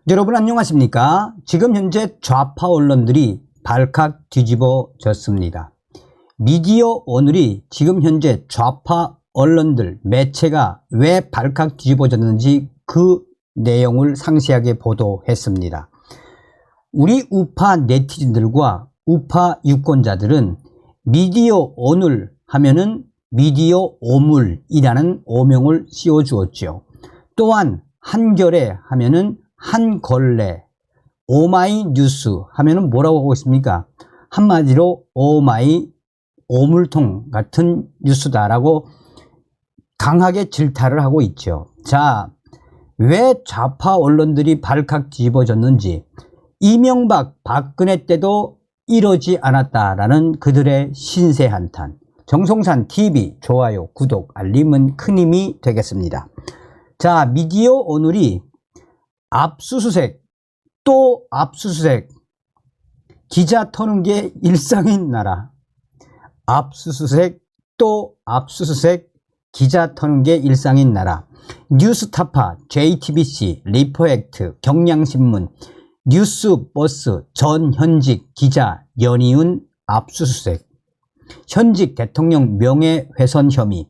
여러분 안녕하십니까? 지금 현재 좌파 언론들이 발칵 뒤집어졌습니다. 미디어 오늘이 지금 현재 좌파 언론들 매체가 왜 발칵 뒤집어졌는지 그 내용을 상세하게 보도했습니다. 우리 우파 네티즌들과 우파 유권자들은 미디어 오늘 하면은 미디어 오물이라는 오명을 씌워주었죠. 또한 한겨레 하면은 한걸레, 오마이뉴스 하면은 뭐라고 하고 있습니까? 한마디로 오마이 오물통 같은 뉴스다라고 강하게 질타를 하고 있죠. 자, 왜 좌파 언론들이 발칵 뒤집어졌는지, 이명박, 박근혜 때도 이러지 않았다라는 그들의 신세 한탄. 정성산 TV 좋아요, 구독, 알림은 큰 힘이 되겠습니다. 자, 미디어 오늘이 압수수색, 또 압수수색, 기자 터는 게 일상인 나라. 압수수색, 또 압수수색, 기자 터는 게 일상인 나라. 뉴스타파, JTBC, 리포액트, 경향신문, 뉴스버스, 전 현직 기자 연이은 압수수색. 현직 대통령 명예훼손 혐의,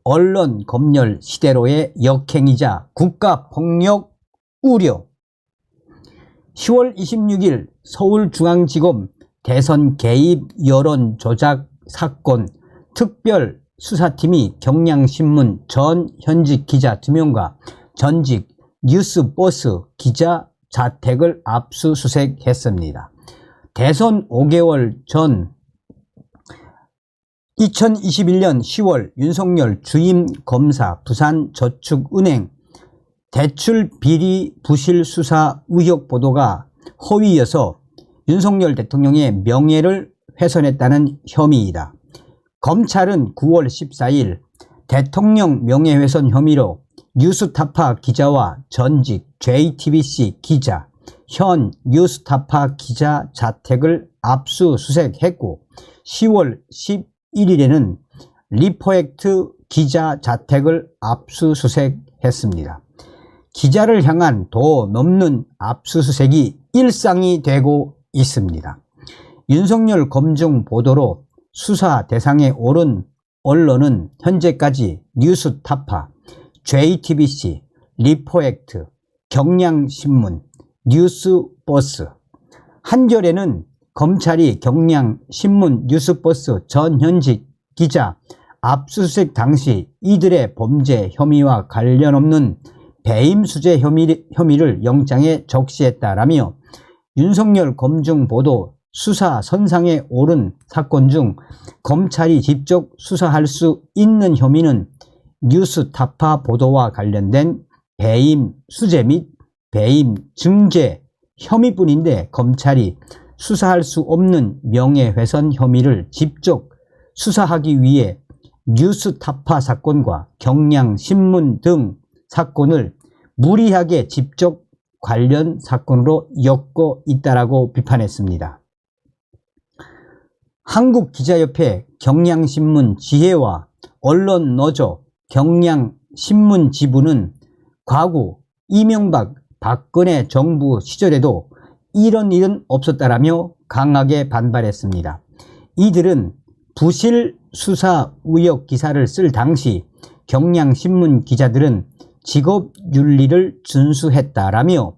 언론 검열 시대로의 역행이자 국가폭력 우려. 10월 26일 서울중앙지검 대선 개입 여론 조작 사건 특별 수사팀이 경향신문 전 현직 기자 2명과 전직 뉴스버스 기자 자택을 압수수색했습니다. 대선 5개월 전 2021년 10월 윤석열 주임 검사 부산저축은행 대출 비리 부실 수사 의혹 보도가 허위여서 윤석열 대통령의 명예를 훼손했다는 혐의이다. 검찰은 9월 14일 대통령 명예훼손 혐의로 뉴스타파 기자와 전직 JTBC 기자, 현 뉴스타파 기자 자택을 압수수색했고 10월 11일에는 리포액트 기자 자택을 압수수색했습니다. 기자를 향한 도 넘는 압수수색이 일상이 되고 있습니다. 윤석열 검증 보도로 수사 대상에 오른 언론은 현재까지 뉴스타파, JTBC, 리포액트, 경향신문, 뉴스버스. 한겨레는 검찰이 경향신문, 뉴스버스 전 현직 기자 압수수색 당시 이들의 범죄 혐의와 관련 없는 배임수재 혐의를 영장에 적시했다라며 윤석열 검증 보도 수사 선상에 오른 사건 중 검찰이 직접 수사할 수 있는 혐의는 뉴스타파 보도와 관련된 배임 수재 및 배임 증제 혐의뿐인데 검찰이 수사할 수 없는 명예훼손 혐의를 직접 수사하기 위해 뉴스타파 사건과 경향신문 등 사건을 무리하게 직접 관련 사건으로 엮고 있다라고 비판했습니다. 한국기자협회 경향신문 지회와 언론노조 경향신문 지부는 과거 이명박 박근혜 정부 시절에도 이런 일은 없었다라며 강하게 반발했습니다. 이들은 부실 수사 의혹 기사를 쓸 당시 경향신문 기자들은 직업윤리를 준수했다라며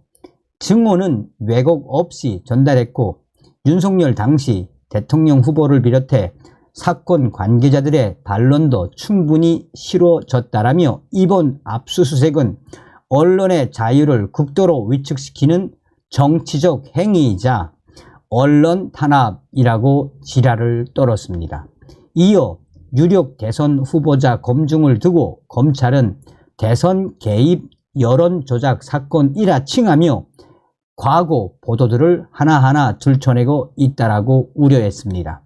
증언은 왜곡 없이 전달했고 윤석열 당시 대통령 후보를 비롯해 사건 관계자들의 반론도 충분히 실어졌다라며 이번 압수수색은 언론의 자유를 극도로 위축시키는 정치적 행위이자 언론 탄압이라고 지랄을 떨었습니다. 이어 유력 대선 후보자 검증을 두고 검찰은 대선 개입 여론 조작 사건이라 칭하며 과거 보도들을 하나하나 들춰내고 있다라고 우려했습니다.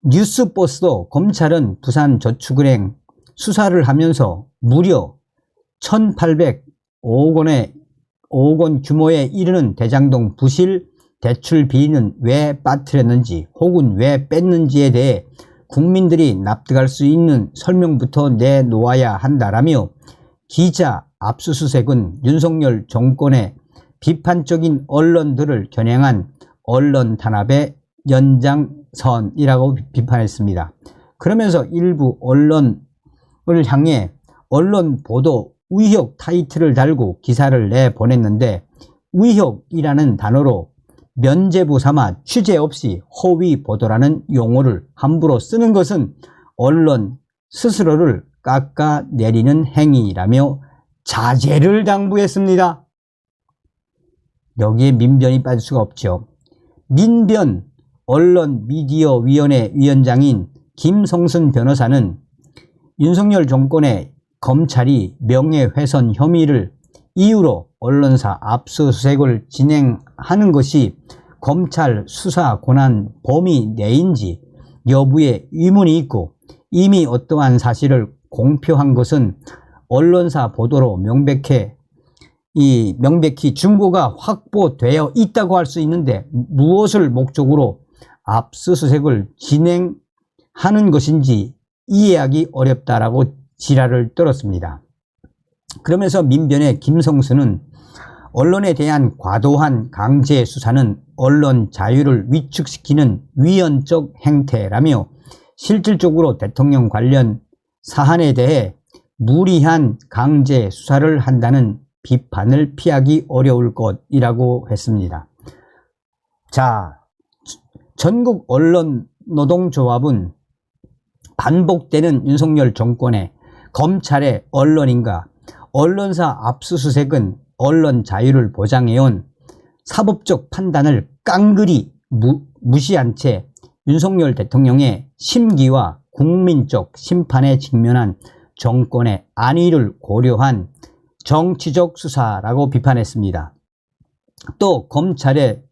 뉴스버스도 검찰은 부산저축은행 수사를 하면서 무려 1,805억 원 규모에 이르는 대장동 부실 대출 비리는 왜 빠뜨렸는지 혹은 왜 뺐는지에 대해 국민들이 납득할 수 있는 설명부터 내놓아야 한다라며 기자 압수수색은 윤석열 정권의 비판적인 언론들을 겨냥한 언론 탄압의 연장선이라고 비판했습니다. 그러면서 일부 언론을 향해 언론 보도 위협 타이틀을 달고 기사를 내보냈는데, 위협이라는 단어로 면죄부 삼아 취재 없이 허위 보도라는 용어를 함부로 쓰는 것은 언론 스스로를 깎아내리는 행위라며 자제를 당부했습니다. 여기에 민변이 빠질 수가 없죠. 민변 언론미디어위원회 위원장인 김성순 변호사는 윤석열 정권의 검찰이 명예훼손 혐의를 이유로 언론사 압수수색을 진행하는 것이 검찰 수사 권한 범위 내인지 여부에 의문이 있고, 이미 어떠한 사실을 공표한 것은 언론사 보도로 명백히 증거가 확보되어 있다고 할 수 있는데, 무엇을 목적으로 압수수색을 진행하는 것인지 이해하기 어렵다라고 지랄을 떨었습니다. 그러면서 민변의 김성수는 언론에 대한 과도한 강제 수사는 언론 자유를 위축시키는 위헌적 행태라며, 실질적으로 대통령 관련 사안에 대해 무리한 강제 수사를 한다는 비판을 피하기 어려울 것이라고 했습니다. 자, 전국 언론 노동조합은 반복되는 윤석열 정권의 검찰의 언론인과 언론사 압수수색은 언론 자유를 보장해온 사법적 판단을 깡그리 무시한 채 윤석열 대통령의 심기와 국민적 심판에 직면한 정권의 안위를 고려한 정치적 수사라고 비판했습니다. 또 검찰의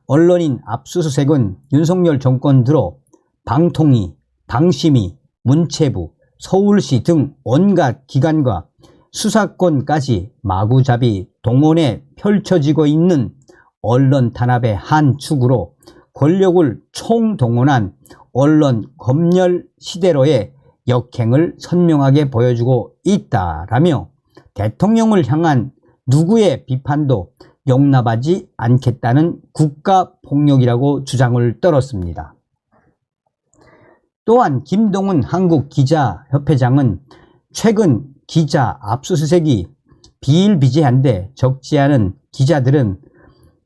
언론인 압수수색은 윤석열 정권 들어 방통위, 방심위, 문체부, 서울시 등 온갖 기관과 수사권까지 마구잡이 동원해 펼쳐지고 있는 언론 탄압의 한 축으로 권력을 총동원한 언론 검열 시대로의 역행을 선명하게 보여주고 있다라며, 대통령을 향한 누구의 비판도 용납하지 않겠다는 국가폭력이라고 주장을 떨었습니다. 또한 김동훈 한국기자협회장은 최근 기자 압수수색이 비일비재한데 적지 않은 기자들은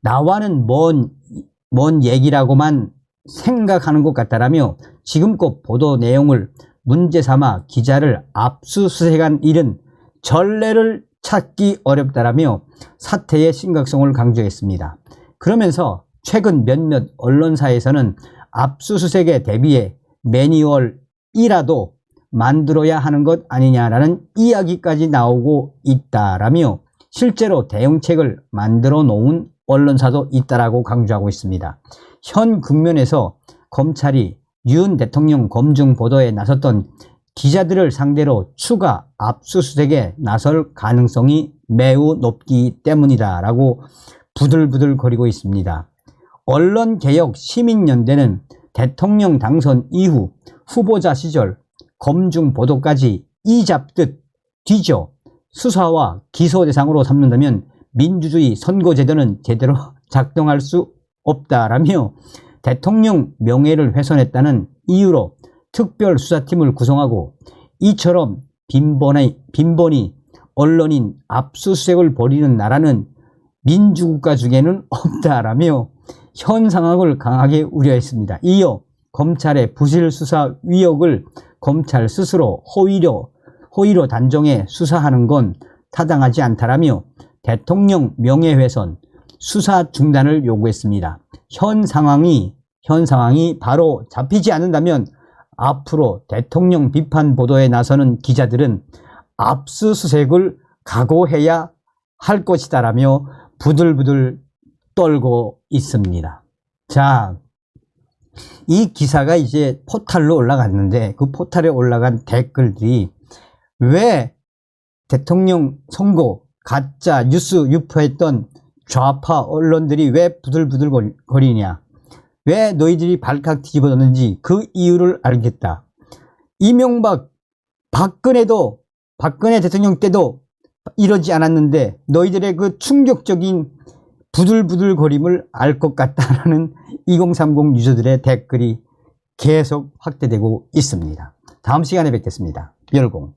나와는 먼 얘기라고만 생각하는 것 같다라며, 지금껏 보도 내용을 문제 삼아 기자를 압수수색한 일은 전례를 찾기 어렵다라며 사태의 심각성을 강조했습니다. 그러면서 최근 몇몇 언론사에서는 압수수색에 대비해 매뉴얼이라도 만들어야 하는 것 아니냐라는 이야기까지 나오고 있다라며, 실제로 대응책을 만들어 놓은 언론사도 있다라고 강조하고 있습니다. 현 국면에서 검찰이 윤 대통령 검증 보도에 나섰던 기자들을 상대로 추가 압수수색에 나설 가능성이 매우 높기 때문이다라고 부들부들거리고 있습니다. 언론개혁 시민연대는 대통령 당선 이후 후보자 시절 검증 보도까지 이잡듯 뒤져 수사와 기소 대상으로 삼는다면 민주주의 선거제도는 제대로 작동할 수 없다라며, 대통령 명예를 훼손했다는 이유로 특별수사팀을 구성하고 이처럼 빈번히 언론인 압수수색을 벌이는 나라는 민주국가 중에는 없다라며 현 상황을 강하게 우려했습니다. 이어 검찰의 부실 수사 의혹을 검찰 스스로 허위로 단정해 수사하는 건 타당하지 않다라며 대통령 명예훼손 수사 중단을 요구했습니다. 현 상황이 바로 잡히지 않는다면 앞으로 대통령 비판 보도에 나서는 기자들은 압수수색을 각오해야 할 것이다라며 부들부들 떨고 있습니다. 자, 이 기사가 이제 포탈로 올라갔는데, 그 포탈에 올라간 댓글들이 왜 대통령 선거 가짜 뉴스 유포했던 좌파 언론들이 왜 부들부들 거리냐, 왜 너희들이 발칵 뒤집어졌는지 그 이유를 알겠다. 이명박 박근혜도 박근혜 대통령 때도 이러지 않았는데 너희들의 그 충격적인 부들부들거림을 알 것 같다라는 2030 유저들의 댓글이 계속 확대되고 있습니다. 다음 시간에 뵙겠습니다. 열공.